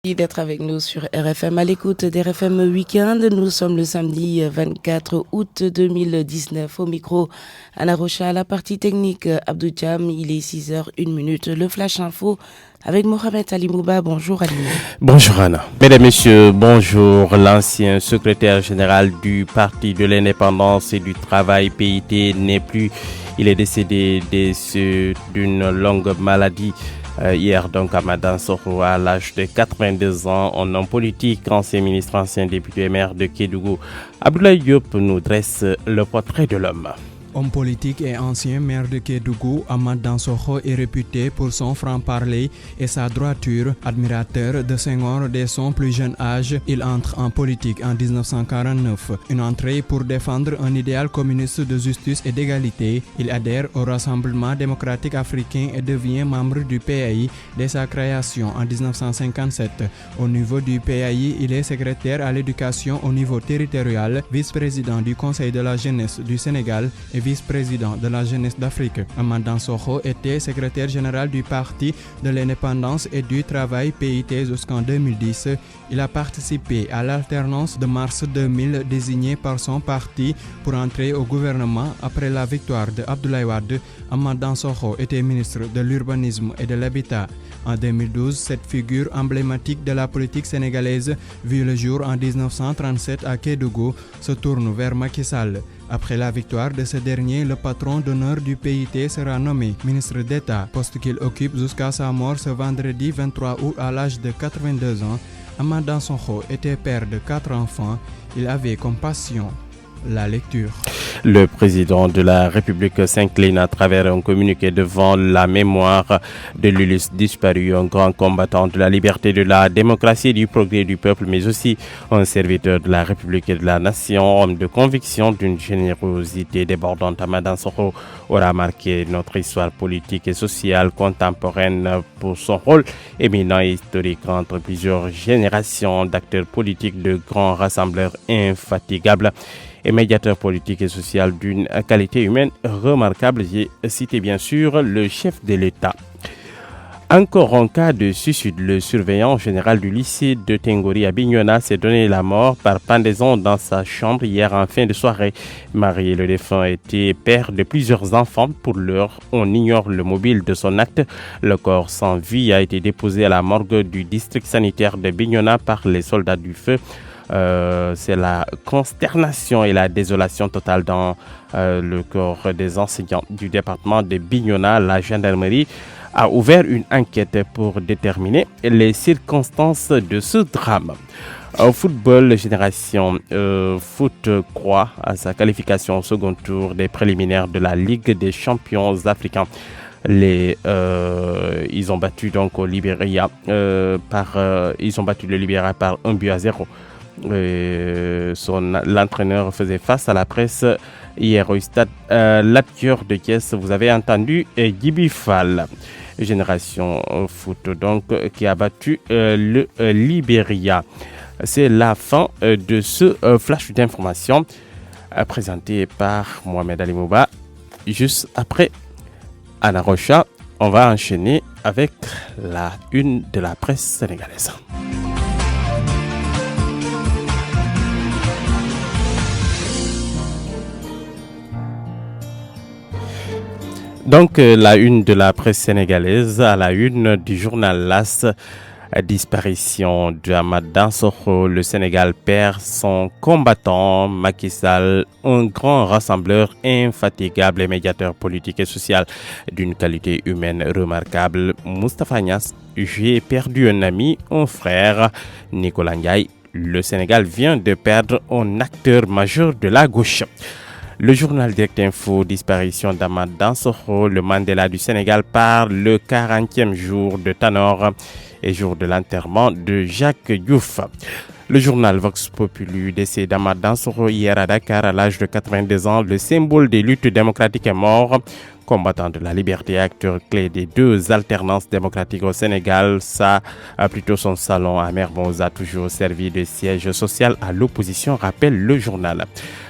D'être avec nous sur RFM à l'écoute d'RFM Weekend. Nous sommes le samedi 24 août 2019. Au micro, Anna Rocha, à la partie technique, Abdou Djam. Il est 6h01. Le Flash Info avec Mohamed Ali Mouba. Bonjour Ali. Bonjour Anna. Mesdames, Messieurs, bonjour. L'ancien secrétaire général du Parti de l'Indépendance et du Travail PIT n'est plus. Il est décédé d'une longue maladie. Hier, donc, Amadan Sokho, à l'âge de 82 ans, un homme politique, ancien ministre, ancien député et maire de Kédougou. Abdoulaye Diop nous dresse le portrait de l'homme. Homme politique et ancien maire de Kédougou, Amadan Sokho est réputé pour son franc-parler et sa droiture. Admirateur de Senghor dès son plus jeune âge, il entre en politique en 1949. Une entrée pour défendre un idéal communiste de justice et d'égalité. Il adhère au Rassemblement démocratique africain et devient membre du PAI dès sa création en 1957. Au niveau du PAI, il est secrétaire à l'éducation au niveau territorial, vice-président du Conseil de la jeunesse du Sénégal et vice-président de la jeunesse d'Afrique. Amadan Sokho était secrétaire général du Parti de l'Indépendance et du Travail PIT jusqu'en 2010. Il a participé à l'alternance de mars 2000 désignée par son parti pour entrer au gouvernement après la victoire de Abdoulaye Wade. Amadan Sokho était ministre de l'Urbanisme et de l'Habitat. En 2012, cette figure emblématique de la politique sénégalaise, vue le jour en 1937 à Kédougou, se tourne vers Macky Sall. Après la victoire de ce dernier, le patron d'honneur du PIT sera nommé ministre d'État, poste qu'il occupe jusqu'à sa mort ce vendredi 23 août à l'âge de 82 ans. Amadan Sokho était père de 4 enfants. Il avait comme passion la lecture. Le président de la République s'incline à travers un communiqué devant la mémoire de l'illustre disparu, un grand combattant de la liberté, de la démocratie et du progrès du peuple, mais aussi un serviteur de la République et de la nation, homme de conviction d'une générosité débordante. Amadan Sokho aura marqué notre histoire politique et sociale contemporaine pour son rôle éminent et historique entre plusieurs générations d'acteurs politiques, de grands rassembleurs infatigables et médiateur politique et social d'une qualité humaine remarquable. J'ai cité bien sûr le chef de l'État. Encore en cas de suicide, le surveillant général du lycée de Tengori à Bignona s'est donné la mort par pendaison dans sa chambre hier en fin de soirée. Marié, le défunt était père de plusieurs enfants. Pour l'heure, on ignore le mobile de son acte. Le corps sans vie a été déposé à la morgue du district sanitaire de Bignona par les soldats du feu. C'est la consternation et la désolation totale dans le corps des enseignants du département de Bignona. La gendarmerie a ouvert une enquête pour déterminer les circonstances de ce drame. Au football, Génération Foot croit à sa qualification au second tour des préliminaires de la Ligue des champions africains. Ils ont battu donc au Libéria ils ont battu le Libéria par 1-0. L'entraîneur faisait face à la presse hier au stade Latcure de Thiès. Vous avez entendu Gibi Fall. Génération Foot donc qui a battu le Libéria. C'est la fin de ce flash d'information présenté par Mohamed Ali Mouba. Juste après Anna Rocha, on va enchaîner avec la une de la presse sénégalaise. Donc, la une de la presse sénégalaise, à la une du journal LAS, disparition d'Amadan Sokho, le Sénégal perd son combattant. Macky Sall, un grand rassembleur infatigable et médiateur politique et social d'une qualité humaine remarquable. Moustapha Niasse, j'ai perdu un ami, un frère. Nicolas Ndiaye, le Sénégal vient de perdre un acteur majeur de la gauche. Le journal Direct Info, disparition d'Amadan Sokho, le Mandela du Sénégal par le 40e jour de Tanor et jour de l'enterrement de Jacques Diouf. Le journal Vox Populi, décès d'Amadan Sokho hier à Dakar à l'âge de 82 ans, le symbole des luttes démocratiques est mort. combattant de la liberté, acteur clé des deux alternances démocratiques au Sénégal. Son salon à Mermoz a toujours servi de siège social à l'opposition, rappelle le journal.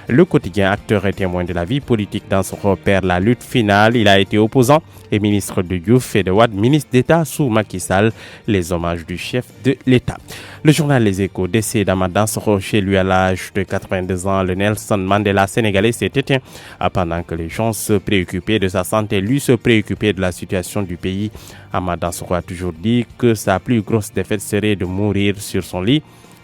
Le quotidien, acteur et témoin de la vie politique dans son repère, la lutte finale. Il a été opposant et ministre de Diouf et de Wade, ministre d'État sous Macky Sall. Les hommages du chef de l'État. Le journal Les Échos, décès d'Amath Dansokho chez lui à l'âge de 82 ans. Le Nelson Mandela sénégalais s'est éteint pendant que les gens se préoccupaient de sa santé. Lui se préoccupait de la situation du pays. Amath Dansokho a toujours dit que sa plus grosse défaite serait de mourir sur son lit.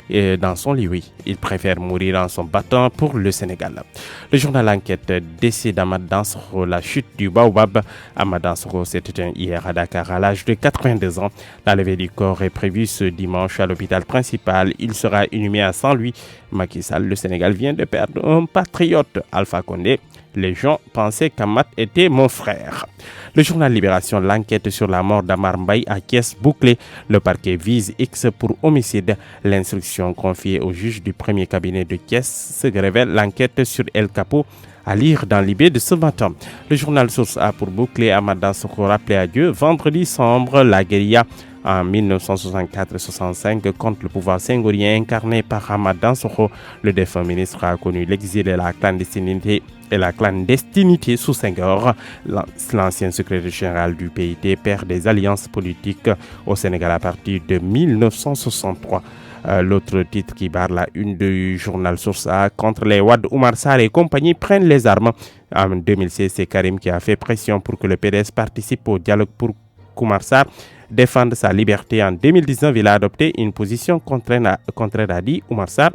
Et dans son lit, oui, il préfère mourir en son battant pour le Sénégal. Le journal Enquête, décès d'Amath Dansokho, la chute du Baobab. Amath Dansokho s'est éteint hier à Dakar à l'âge de 82 ans. La levée du corps est prévue ce dimanche à l'hôpital principal. Il sera inhumé à Saint-Louis. Macky Sall, le Sénégal vient de perdre un patriote, Alpha Condé. Les gens pensaient qu'Amath était mon frère. Le journal Libération, l'enquête sur la mort d'Amar Mbaye à Thiès bouclée. Le parquet vise X pour homicide. L'instruction confiée au juge du premier cabinet de Thiès se révèle l'enquête sur El Capo à lire dans l'IB de ce matin. Le journal Source A pour boucler. Amath Dansokho rappelé à Dieu. Vendredi sombre, la guérilla en 1964-65 contre le pouvoir senghorien incarné par Amath Dansokho. Le défunt ministre a connu l'exil et la clandestinité sous Senghor. L'ancien secrétaire général du PIT perd des alliances politiques au Sénégal à partir de 1963. L'autre titre qui barre la une du journal Source A, contre les Wade, Oumar Sarr et compagnie prennent les armes. En 2016, c'est Karim qui a fait pression pour que le PDS participe au dialogue pour qu'Oumar Sarr défende sa liberté. En 2019, il a adopté une position contraire à dit Oumar Sarr,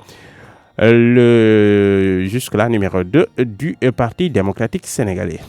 jusque-là numéro 2 du Parti démocratique sénégalais.